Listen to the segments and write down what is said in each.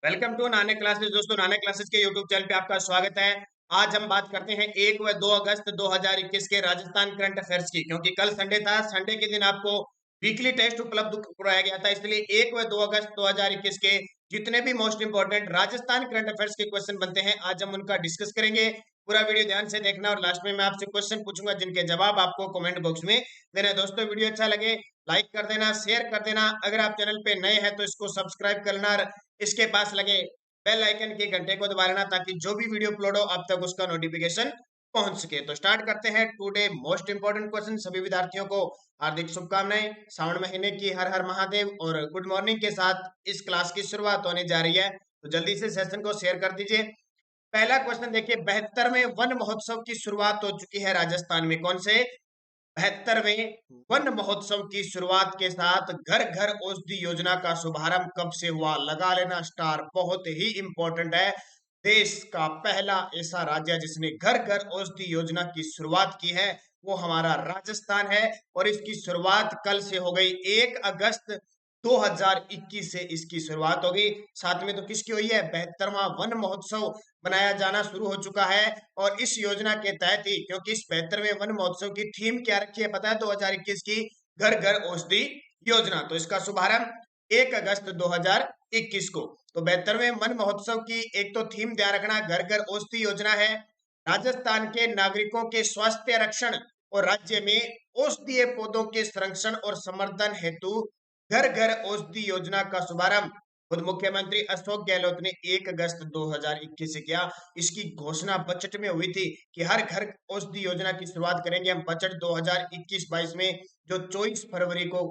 Welcome to Nanak classes. दोस्तों, Nanak classes के YouTube channel पे आपका स्वागत है। आज हम बात करते हैं 1 व 2 अगस्त 2021 के राजस्थान करंट अफेयर्स की, क्योंकि कल संडे था। संडे के दिन आपको वीकली टेस्ट उपलब्ध कराया गया था, इसलिए 1 व 2 अगस्त 2021 के जितने भी most important Rajasthan current affairs के क्वेश्चन बनते हैं, आज हम उनका डिस्कस करेंगे। पूरा वीडियो ध्यान से देखना और लास्ट में मैं आपसे क्वेश्चन पूछूंगा जिनके जवाब आपको कमेंट बॉक्स में देना है। दोस्तों, वीडियो अच्छा लगे लाइक कर देना, शेयर कर देना। अगर आप चैनल पे नए हैं तो इसको सब्सक्राइब कर लेना, इसके पास लगे बेल आइकन के घंटे को दबा लेना, ताकि जो भी वीडियो अपलोड हो आप तक उसका नोटिफिकेशन पहुंच सके। तो स्टार्ट करते हैं टुडे मोस्ट इंपोर्टेंट क्वेश्चन। सभी विद्यार्थियों को हार्दिक शुभकामनाएं, श्रावण महीने की हर हर महादेव और गुड मॉर्निंग के साथ इस क्लास की शुरुआत होने जा रही है, तो जल्दी से सेशन को शेयर कर दीजिए। पहला क्वेश्चन देखिए, 72वें वन महोत्सव की शुरुआत हो चुकी है राजस्थान में। कौन से 72वें वन महोत्सव की शुरुआत के साथ घर घर औषधि योजना का शुभारंभ कब से हुआ? लगा लेना स्टार, बहुत ही इंपॉर्टेंट है। देश का पहला ऐसा राज्य जिसने घर घर औषधि योजना की शुरुआत की है वो हमारा राजस्थान है, और इसकी शुरुआत कल से हो गई। 1 अगस्त 2021 से इसकी शुरुआत होगी। साथ में तो किसकी हुई है? 72वां वन महोत्सव बनाया जाना शुरू हो चुका है। और इस योजना के तहत ही, क्योंकि इस 72वें वन महोत्सव की थीम क्या रखी है पता है? 2021 की घर घर औषधि योजना। तो इसका शुभारंभ 1 अगस्त 2021 को। तो 72वें वन महोत्सव की एक तो थीम ध्यान रखना, घर घर औषधि योजना है। राजस्थान के नागरिकों के स्वास्थ्य रक्षण और राज्य में औषधीय पौधों के संरक्षण और संवर्धन हेतु घर घर औषधि योजना का शुभारंभ खुद मुख्यमंत्री अशोक गहलोत ने 1 अगस्त 2021 से किया। इसकी घोषणा बजट में हुई थी कि हर घर औषधि योजना की शुरुआत करेंगे हम। बजट 2021-22 में जो 24 फरवरी को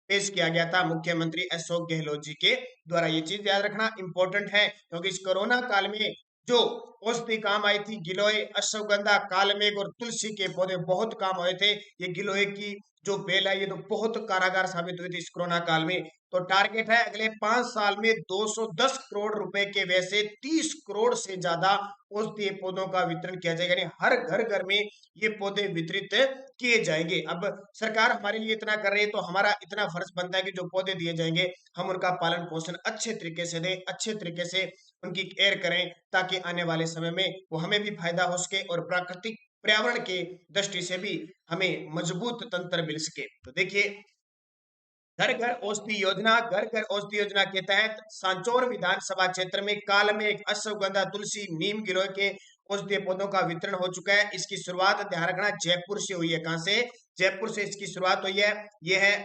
पेश किया गया था मुख्यमंत्री अशोक गहलोत जी के द्वारा। ये चीज याद रखना इंपॉर्टेंट है, क्योंकि इस कोरोना काल में जो औषधि काम आई थी, गिलोय, अश्वगंधा, कालमेघ और तुलसी के पौधे बहुत काम आए थे। ये गिलोय की जो बेल है ये तो बहुत कारागार साबित हुई थी इस कोरोना काल में। तो टारगेट है अगले 5 साल में 210 करोड़ रुपए के वैसे 30 करोड़ से ज्यादा औषधीय पौधों का वितरण किया जाएगा, यानी हर घर घर में ये पौधे वितरित किए जाएंगे। अब सरकार हमारे लिए इतना कर रही है तो हमारा इतना फर्ज बनता है कि जो पौधे दिए जाएंगे हम उनका पालन पोषण अच्छे तरीके से दें, अच्छे तरीके से उनकी केयर करें, ताकि आने वाले समय में वो हमें भी फायदा हो सके और प्राकृतिक पर्यावरण के दृष्टि से भी हमें मजबूत तंत्र मिल सके। तो देखिए, घर घर औषधि योजना, घर घर औषधि योजना के तहत सांचौर विधानसभा क्षेत्र में कालमेघ, अश्वगंधा, तुलसी, नीम, गिलोय के औषधीय पौधों का वितरण हो चुका है। इसकी शुरुआत ध्यान रखना जयपुर से हुई है। कहां से? जयपुर से इसकी शुरुआत हुई है। ये है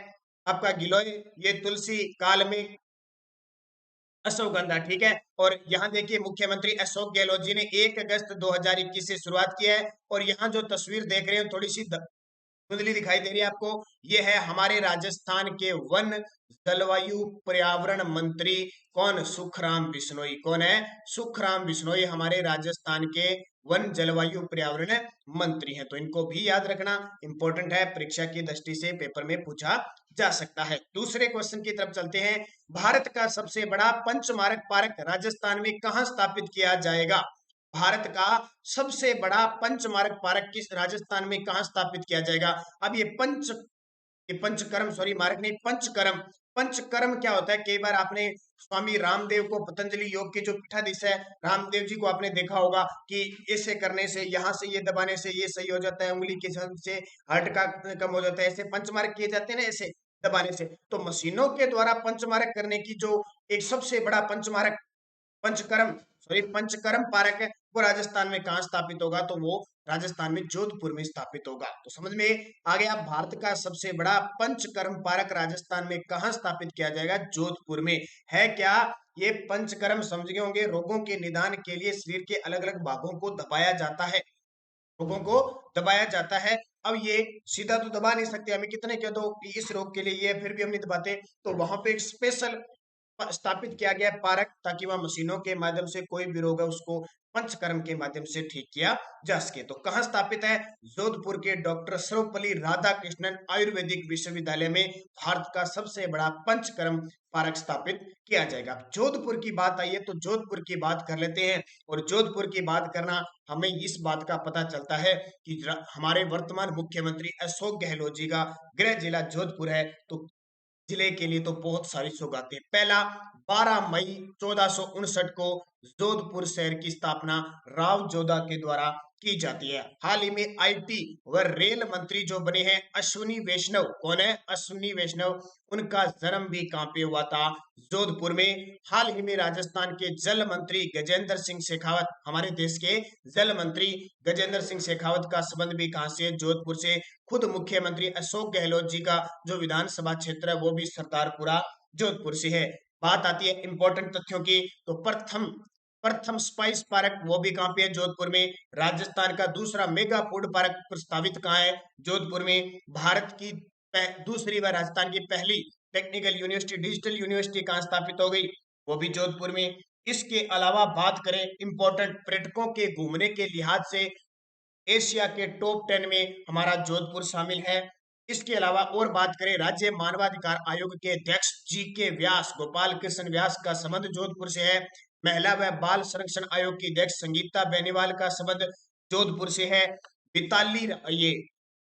आपका गिलोय, ये तुलसी, कालमेघ, अश्वगंधा, ठीक है। और यहाँ देखिए मुख्यमंत्री अशोक गहलोत जी ने 1 अगस्त 2021 से शुरुआत की है। और यहाँ जो तस्वीर देख रहे हो थोड़ी सी धुंधली दिखाई दे रही है आपको, ये है हमारे राजस्थान के वन, जलवायु, पर्यावरण मंत्री। कौन? सुखराम बिश्नोई। कौन है? सुखराम बिश्नोई हमारे राजस्थान के वन, जलवायु, पर्यावरण मंत्री हैं। तो इनको भी याद रखना इंपॉर्टेंट है, परीक्षा की दृष्टि से पेपर में पूछा जा सकता है। दूसरे क्वेश्चन की तरफ चलते हैं। भारत का सबसे बड़ा पंचमार्ग पार्क राजस्थान में कहां स्थापित किया जाएगा? भारत का सबसे बड़ा पंचमार्ग पार्क किस राजस्थान में कहां स्थापित किया जाएगा? अब ये पंचकर्म, सॉरी मार्ग नहीं, पंचकर्म। पंचकर्म क्या होता है? कई बार आपने स्वामी रामदेव को, पतंजलि योग के जो पीठाधीश है रामदेव जी को आपने देखा होगा कि ऐसे करने से, यहाँ से ये दबाने से ये सही हो जाता है, उंगली के से हार्ट का कम हो जाता है, ऐसे पंचमार्ग किए जाते हैं ना, ऐसे दबाने से। तो मशीनों के द्वारा पंचमार्ग करने की जो एक सबसे बड़ा पंचमार्ग, पंचकर्म, सॉरी पंचकर्म पार्क है, वो राजस्थान में कहाँ स्थापित होगा? तो वो राजस्थान में जोधपुर में स्थापित होगा। तो समझ में आ गया, भारत का सबसे बड़ा पंचकर्म पार्क राजस्थान में कहाँ स्थापित किया जाएगा? जोधपुर में। है क्या ये पंचकर्म? समझ गए होंगे, रोगों के निदान के लिए शरीर के अलग अलग भागों को दबाया जाता है, रोगों को दबाया जाता है। अब ये सीधा तो दबा नहीं सकते, हमें कितने कह दो कि इस रोग के लिए ये, फिर भी हम नहीं दबाते। तो वहां पे एक स्पेशल स्थापित किया गया पार्क, ताकि वह मशीनों के माध्यम से कोई भी रोग है उसको पंचकर्म के माध्यम से ठीक किया जा सके। तो कहाँ स्थापित है? जोधपुर के डॉक्टर सर्वपल्ली राधाकृष्णन आयुर्वेदिक विश्वविद्यालय में भारत का सबसे बड़ा पंचकर्म पार्क स्थापित किया जाएगा। जोधपुर की बात आई है तो जोधपुर की बात कर लेते हैं। और जोधपुर की बात करना हमें इस बात का पता चलता है कि हमारे वर्तमान मुख्यमंत्री अशोक गहलोत जी का गृह जिला जोधपुर है। तो जिले के लिए तो बहुत सारी सौगातें। पहला, 12 मई 1459 को जोधपुर शहर की स्थापना राव जोधा के द्वारा की जाती है। हाल ही में आईटी व रेल मंत्री जो बने हैं अश्विनी वैष्णव, कौन है? अश्विनी वैष्णव, उनका जन्म भी कहां पे हुआ था? जोधपुर में। हाल ही में राजस्थान के जल मंत्री गजेंद्र सिंह शेखावत, हमारे देश के जल मंत्री गजेंद्र सिंह शेखावत का संबंध भी कहां से? जोधपुर से। खुद मुख्यमंत्री अशोक गहलोत जी का जो विधानसभा क्षेत्र है वो भी सरदारपुरा जोधपुर से है। बात आती है इंपॉर्टेंट तथ्यों की, तो प्रथम प्रथम स्पाइस पार्क वो भी कहां पे है? जोधपुर में। राजस्थान का दूसरा मेगा फूड पार्क प्रस्तावित कहां है? जोधपुर में। भारत की दूसरी व राजस्थान की पहली टेक्निकल यूनिवर्सिटी, डिजिटल यूनिवर्सिटी कहां स्थापित हो गई? वो भी जोधपुर में। इसके अलावा बात करें इंपॉर्टेंट पर्यटकों के घूमने के लिहाज से, एशिया के टॉप 10 में हमारा जोधपुर शामिल है। इसके अलावा और बात करें, राज्य मानवाधिकार आयोग के अध्यक्ष जी के व्यास, गोपाल कृष्ण व्यास का संबंध जोधपुर से है। महिला व बाल संरक्षण आयोग की अध्यक्ष संगीता बेनीवाल का संबंध जोधपुर से है। ये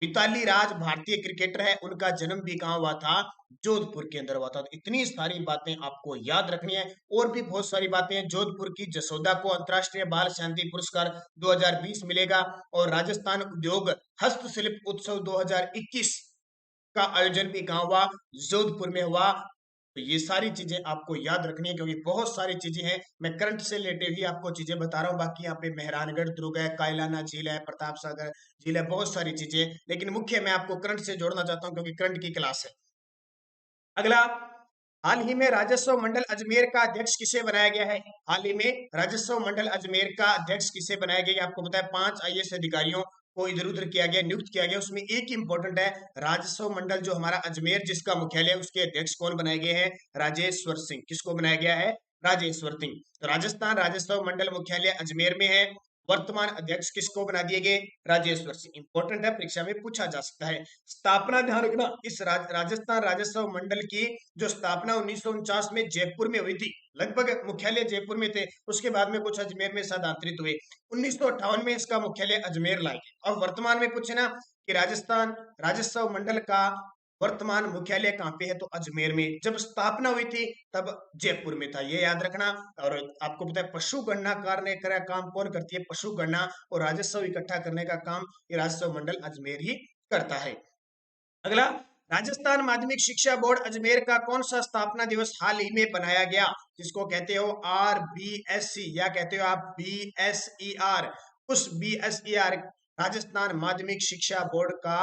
मिताली राज भारतीय क्रिकेटर है, उनका जन्म भी कहाँ हुआ था? जोधपुर के अंदर हुआ था। तो इतनी सारी बातें आपको याद रखनी है। और भी बहुत सारी बातें हैं। जोधपुर की जसोदा को अंतर्राष्ट्रीय बाल शांति पुरस्कार 2020 मिलेगा। और राजस्थान उद्योग हस्तशिल्प उत्सव 2021 का आयोजन भी कहाँ हुआ? जोधपुर में हुआ। तो ये सारी चीजें आपको याद रखनी है, क्योंकि बहुत सारी चीजें हैं। मैं करंट से रिलेटेड ही आपको चीजें बता रहा हूँ। बाकी यहाँ पे मेहरानगढ़ दुर्ग है, कायलाना झील है, प्रताप सागर झील है, बहुत सारी चीजें, लेकिन मुख्य मैं आपको करंट से जोड़ना चाहता हूँ क्योंकि करंट की क्लास है। अगला, हाल ही में राजस्व मंडल अजमेर का अध्यक्ष किसे बनाया गया है? हाल ही में राजस्व मंडल अजमेर का अध्यक्ष किसे बनाया गया? आपको पता है 5 आईएएस अधिकारियों को इधर उधर किया गया, नियुक्त किया गया। उसमें एक इंपॉर्टेंट है, राजस्व मंडल जो हमारा अजमेर जिसका मुख्यालय है, उसके अध्यक्ष कौन बनाए गए हैं? राजेश्वर सिंह। किसको बनाया गया है? राजेश्वर सिंह। तो राजस्थान राजस्व मंडल मुख्यालय अजमेर में है। वर्तमान अध्यक्ष किसको बना दिए गए? राजेश्वर सिंह। इंपॉर्टेंट है, परीक्षा में पूछा जा सकता है। स्थापना ध्यान रखना, इस राजस्थान राजस्व मंडल की जो स्थापना 1949 में जयपुर में हुई थी, लगभग मुख्यालय जयपुर में थे, उसके बाद में कुछ अजमेर में स्थानांतरित हुए। 1958 में इसका मुख्यालय अजमेर लाए गए। अब वर्तमान में पूछे ना कि राजस्थान राजस्व मंडल का वर्तमान मुख्यालय कहाँ पे है, तो अजमेर में। जब स्थापना हुई थी तब जयपुर में था, ये याद रखना। और आपको पता है पशु गणना करने का काम कौन करती है? पशु गणना और राजस्व इकट्ठा करने का काम ये राजस्व मंडल अजमेर ही करता है। अगला, राजस्थान माध्यमिक शिक्षा बोर्ड अजमेर का कौन सा स्थापना दिवस हाल ही में बनाया गया? जिसको कहते हो RBSC या कहते हो आप BSER। उस BSER राजस्थान माध्यमिक शिक्षा बोर्ड का,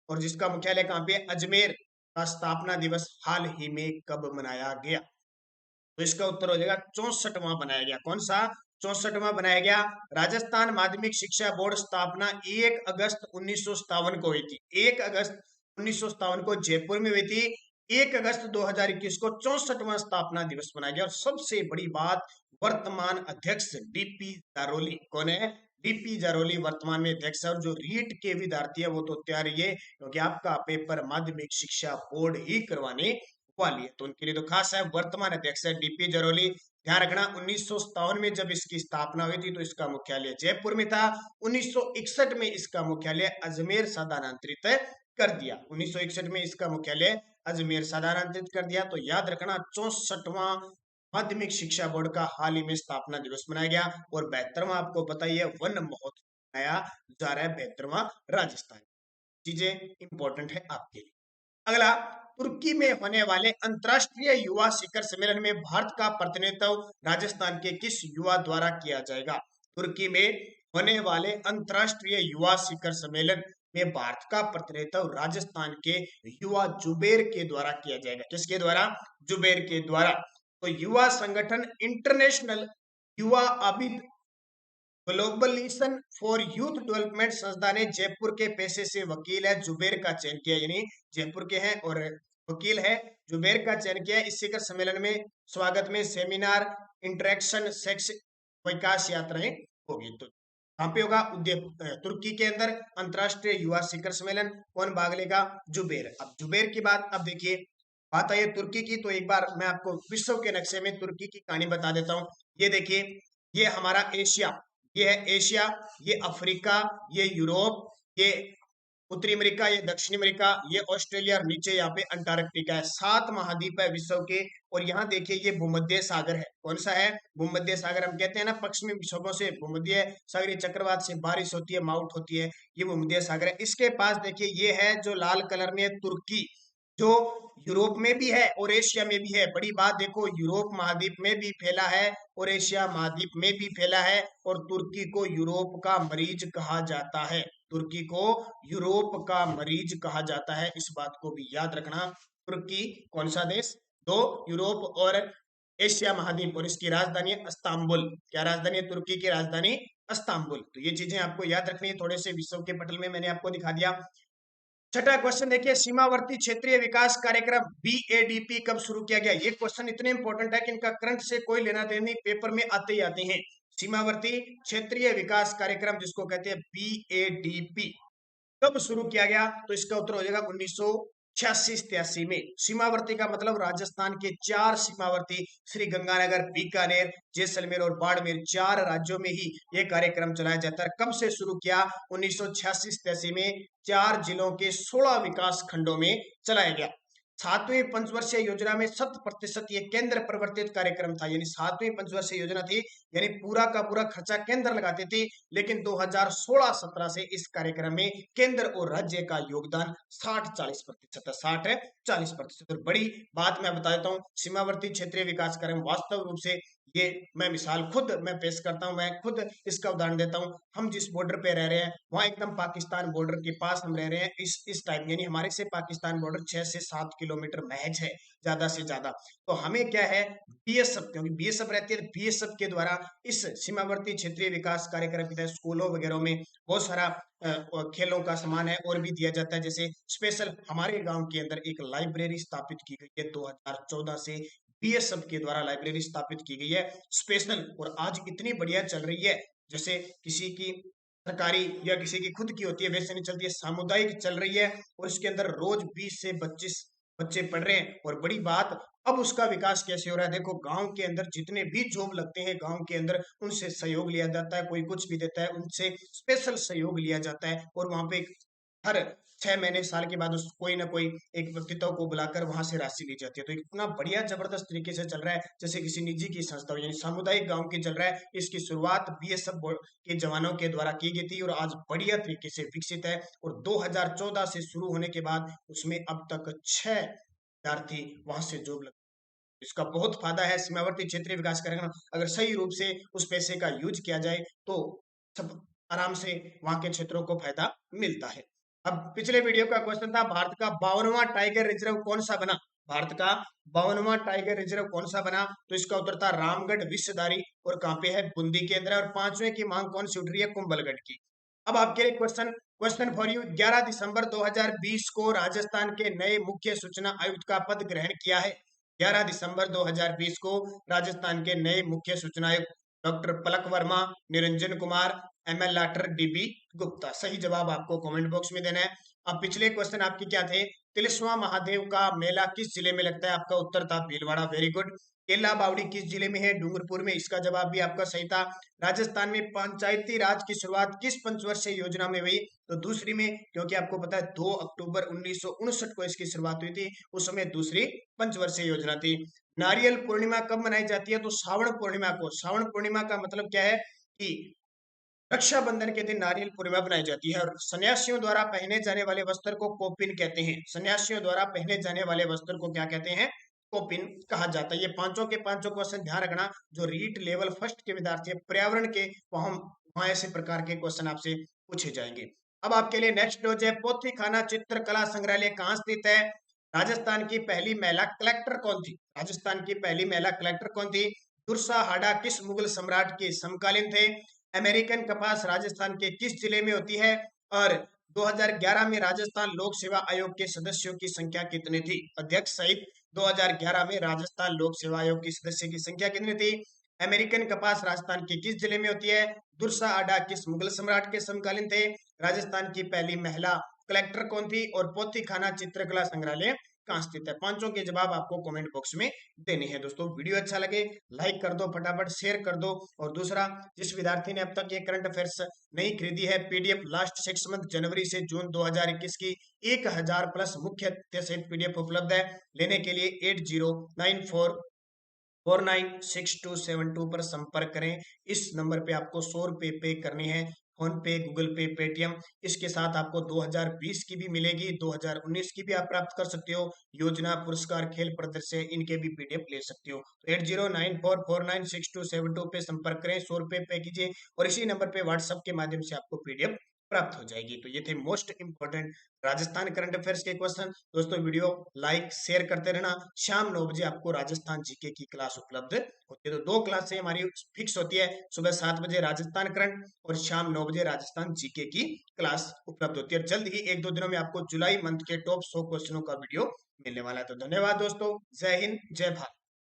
और जिसका मुख्यालय कहाँ पे? अजमेर, का स्थापना दिवस हाल ही में कब मनाया गया? तो इसका उत्तर हो जाएगा 64वां बनाया गया। कौन सा? 64वां बनाया गया। राजस्थान माध्यमिक शिक्षा बोर्ड स्थापना 1 अगस्त 1957 को हुई थी। 1 अगस्त 1957 को जयपुर में हुई थी। 1 अगस्त 2021 को 64वां स्थापना दिवस मनाया गया। और सबसे बड़ी बात, वर्तमान अध्यक्ष डीपी जारोली। कौन है? डीपी जारोली वर्तमान में अध्यक्ष है। और जो रीट के विद्यार्थी है वो तो तैयार है, क्योंकि आपका पेपर माध्यमिक शिक्षा बोर्ड ही करवाने वाली है, तो उनके लिए तो खास है। वर्तमान अध्यक्ष है डीपी जरोली। ध्यान रखना 1957 में जब इसकी स्थापना हुई थी तो इसका मुख्यालय जयपुर में था। 1961 में इसका मुख्यालय अजमेर स्थानांतरित कर दिया। 1961 में इसका मुख्यालय अजमेर स्थानांतरित कर दिया। तो याद रखना 64वां माध्यमिक शिक्षा बोर्ड का हाल ही में स्थापना दिवस मनाया गया। और 72वां आपको पता ही है वन महोत्सव मनाया जा रहा है, 72वां राजस्थान। चीजें इंपॉर्टेंट है आपके लिए। अगला, तुर्की में होने वाले अंतर्राष्ट्रीय युवा शिखर सम्मेलन में भारत का प्रतिनिधित्व राजस्थान के किस युवा द्वारा किया जाएगा? तुर्की में होने वाले अंतर्राष्ट्रीय युवा शिखर सम्मेलन में भारत का प्रतिनिधित्व राजस्थान के युवा जुबेर के द्वारा किया जाएगा। किसके द्वारा? जुबेर के द्वारा। तो युवा संगठन इंटरनेशनल युवा अभिद ग्लोबलिजेशन फॉर यूथ डेवलपमेंट संस्था ने जयपुर के पेशे से वकील है जुबेर का चयन किया, यानी जयपुर के हैं और वकील है, जुबेर का चयन किया। इस शिखर सम्मेलन में स्वागत में सेमिनार, इंटरेक्शन, सेक्स विकास यात्राएं होगी। तो कहाँ पे होगा? तुर्की के अंदर अंतरराष्ट्रीय युवा शिखर सम्मेलन। कौन भाग लेगा? जुबेर। अब जुबेर की बात, अब देखिए बात आई तुर्की की, तो एक बार मैं आपको विश्व के नक्शे में तुर्की की कहानी बता देता हूँ। ये देखिए, ये हमारा एशिया, ये है एशिया, ये अफ्रीका, ये यूरोप, ये उत्तरी अमेरिका, ये दक्षिणी अमेरिका, ये ऑस्ट्रेलिया और नीचे यहाँ पे अंटार्कटिका है। 7 महाद्वीप है विश्व के। और यहाँ देखिए ये भूमध्य सागर है। कौन सा है? भूमध्य सागर। हम कहते हैं ना पश्चिमी विक्षोभों से भूमध्य सागरीय चक्रवात से बारिश होती है, माउंट होती है, ये भूमध्य सागर है। इसके पास देखिए ये है जो लाल कलर में है, तुर्की, जो यूरोप में भी है और एशिया में भी है। बड़ी बात देखो, यूरोप महाद्वीप में भी फैला है और एशिया महाद्वीप में भी फैला है। और तुर्की को यूरोप का मरीज कहा जाता है। तुर्की को यूरोप का मरीज कहा जाता है, इस बात को भी याद रखना। तुर्की कौन सा देश? दो, यूरोप और एशिया महाद्वीप। और इसकी राजधानी है इस्तांबुल। क्या राजधानी है? तुर्की की राजधानी इस्तांबुल। तो ये चीजें आपको याद रखनी है। थोड़े से विश्व के पटल में मैंने आपको दिखा दिया। छठा क्वेश्चन देखिए, सीमावर्ती क्षेत्रीय विकास कार्यक्रम बीएडीपी कब शुरू किया गया? ये क्वेश्चन इतने इंपॉर्टेंट है कि इनका करंट से कोई लेना देना नहीं, पेपर में आते ही आते हैं। सीमावर्ती क्षेत्रीय विकास कार्यक्रम जिसको कहते हैं बीएडीपी, कब शुरू किया गया? तो इसका उत्तर हो जाएगा 1986-87 में। सीमावर्ती का मतलब राजस्थान के 4 सीमावर्ती, श्री गंगानगर, बीकानेर, जैसलमेर और बाड़मेर, 4 राज्यों में ही यह कार्यक्रम चलाया जाता है। कब से शुरू किया? 1986-87 में 4 जिलों के 16 विकास खंडों में चलाया गया। 7वीं पंचवर्षीय योजना में 100% ये केंद्र प्रवर्तित कार्यक्रम था। यानी 7वीं पंचवर्षीय योजना थी, यानी पूरा का पूरा खर्चा केंद्र लगाते थे। लेकिन 2016-17 से इस कार्यक्रम में केंद्र और राज्य का योगदान 60-40% है। 60-40%। और बड़ी बात मैं बता देता हूँ, सीमावर्ती क्षेत्रीय विकास कार्यक्रम वास्तव रूप से ये मैं मिसाल खुद मैं पेश करता हूं, मैं खुद इसका उदाहरण देता हूं। हम जिस बॉर्डर पे रह रहे हैं वहां एकदम पाकिस्तान बॉर्डर के पास हम रह रहे हैं इस टाइम, यानी हमारे से पाकिस्तान बॉर्डर 6 से 7 किलोमीटर महज है, ज्यादा से ज्यादा। तो हमें क्या है, बीएसएफ, क्योंकि बीएसएफ रहती है, बीएसएफ के द्वारा इस सीमावर्ती क्षेत्रीय विकास कार्यक्रम के तहत स्कूलों वगैरह में बहुत सारा खेलों का सामान है और भी दिया जाता है। जैसे स्पेशल हमारे गांव के अंदर एक लाइब्रेरी स्थापित की गई है 2014 से, बीएसएफ के द्वारा लाइब्रेरी स्थापित की गई है स्पेशल। और आज इतनी बढ़िया चल रही है, जैसे किसी की सरकारी या किसी की खुद की होती है वैसे नहीं चलती है, सामुदायिक चल रही है। और इसके अंदर रोज 20 से 25 बच्चे पढ़ रहे हैं। और बड़ी बात, अब उसका विकास कैसे हो रहा है देखो, गांव के अंदर जितने भी जॉब लगते हैं गांव के अंदर, उनसे सहयोग लिया जाता है। कोई कुछ भी देता है, उनसे स्पेशल सहयोग लिया जाता है। और वहां पे हर 6 महीने साल के बाद उस कोई ना कोई एक व्यक्तित्व को बुलाकर वहां से राशि ली जाती है। तो इतना बढ़िया जबरदस्त तरीके से चल रहा है, जैसे किसी निजी की संस्था हो, यानी सामुदायिक गांव की चल रहा है। इसकी शुरुआत बीएसएफ के जवानों के द्वारा की गई थी और आज बढ़िया तरीके से विकसित है। और 2014 से शुरू होने के बाद उसमें अब तक 6 विद्यार्थी वहां से जॉब लग, इसका बहुत फायदा है। सीमावर्ती क्षेत्रीय विकास कार्यक्रम अगर सही रूप से उस पैसे का यूज किया जाए तो सब आराम से वहां के क्षेत्रों को फायदा मिलता है। अब पिछले वीडियो का क्वेश्चन था, भारत का 52वां टाइगर रिजर्व कौन सा बना? भारत का 52वां टाइगर रिजर्व कौन सा बना? तो इसका उत्तर था रामगढ़ विषधारी। और कहां पे है? बूंदी के अंदर। और 5वें की मांग कौन सी उठ रही है? कुंभलगढ़ की। अब आपके लिए क्वेश्चन फॉर यू, 11 दिसंबर 2020 को राजस्थान के नए मुख्य सूचना आयुक्त का पद ग्रहण किया है। 11 दिसंबर 2020 को राजस्थान के नए मुख्य सूचना आयुक्त डॉक्टर पलक वर्मा, निरंजन कुमार, एमएल लाटर, डीबी गुप्ता। सही जवाब आपको कमेंट बॉक्स में देना है। अब पिछले क्वेश्चन आपके क्या थे? तिलिस्वा महादेव का मेला किस जिले में लगता है? आपका उत्तर था भीलवाड़ा। Very good. केला बावड़ी किस जिले में है? डूंगरपुर में। इसका जवाब भी आपका सही था। राजस्थान में पंचायती राज की शुरुआत किस पंचवर्षीय योजना में हुई? तो दूसरी में, क्योंकि आपको पता है 2 अक्टूबर 1959 को इसकी शुरुआत हुई थी, उस समय दूसरी पंचवर्षीय योजना थी। नारियल पूर्णिमा कब मनाई जाती है? तो श्रावण पूर्णिमा को। श्रावण पूर्णिमा का मतलब क्या है कि रक्षाबंधन के दिन नारियल पूर्णिमा बनाई जाती है। और सन्यासियों द्वारा पहने जाने वाले वस्त्र को कोपिन कहते हैं। सन्यासियों द्वारा पहने जाने वाले वस्त्र को क्या कहते हैं? कोपिन कहा जाता है। ये पांचों के पांचों क्वेश्चन ध्यान रखना, जो रीट लेवल फर्स्ट के विद्यार्थी है पर्यावरण के, वहां ऐसे प्रकार के क्वेश्चन आपसे पूछे जाएंगे। अब आपके लिए नेक्स्ट जो है, पोथीखाना चित्रकला संग्रहालय कहाँ स्थित है? राजस्थान की पहली महिला कलेक्टर कौन थी? राजस्थान की पहली महिला कलेक्टर कौन थी? दुर्सा हाडा किस मुगल सम्राट के समकालीन थे? अमेरिकन कपास राजस्थान के किस जिले में होती है? और 2011 में राजस्थान लोक सेवा आयोग के सदस्यों की संख्या कितनी थी? अध्यक्ष सहित 2011 में राजस्थान लोक सेवा आयोग की सदस्य की संख्या कितनी थी? अमेरिकन कपास राजस्थान के किस जिले में होती है? दुर्सा आडा किस मुगल सम्राट के समकालीन थे? राजस्थान की पहली महिला कलेक्टर कौन थी? और पोथीखाना चित्रकला संग्रहालय कहाँ स्थित है? पांचों के जवाब आपको कमेंट बॉक्स में देने हैं दोस्तों। वीडियो अच्छा लगे लाइक कर दो, फटाफट शेयर कर दो। और दूसरा, जिस विद्यार्थी ने अब तक ये करंट अफेयर्स नहीं खरीदी है, पीडीएफ लास्ट 6 मंथ जनवरी से जून 2021 की 1000 प्लस मुख्य सहित पीडीएफ उपलब्ध है। लेने के लिए 8094496272 पर संपर्क करें। इस नंबर पे आपको 100 रुपये पे करने हैं, फोन पे, गूगल पे, पेटीएम। इसके साथ आपको 2020 की भी मिलेगी, 2019 की भी आप प्राप्त कर सकते हो। योजना, पुरस्कार, खेल प्रदर्शन, इनके भी पीडीएफ ले सकते हो। तो 8094496272 पे संपर्क करें, 100 रुपये पे कीजिए और इसी नंबर पे व्हाट्सएप के माध्यम से आपको पीडीएफ प्राप्त हो जाएगी। तो ये थे most important Rajasthan current affairs के क्वेश्चन। दोस्तों वीडियो लाइक शेयर करते रहना। शाम 9 बजे आपको राजस्थान जीके की क्लास उपलब्ध होती है। तो 2 क्लासें हमारी फिक्स होती है, सुबह 7 बजे राजस्थान करंट और शाम 9 बजे राजस्थान जीके की क्लास उपलब्ध होती है। जल्द ही 1-2 दिनों में आपको जुलाई मंथ के टॉप 100 क्वेश्चनों का वीडियो मिलने वाला है। तो धन्यवाद दोस्तों, जय हिंद, जय भारत।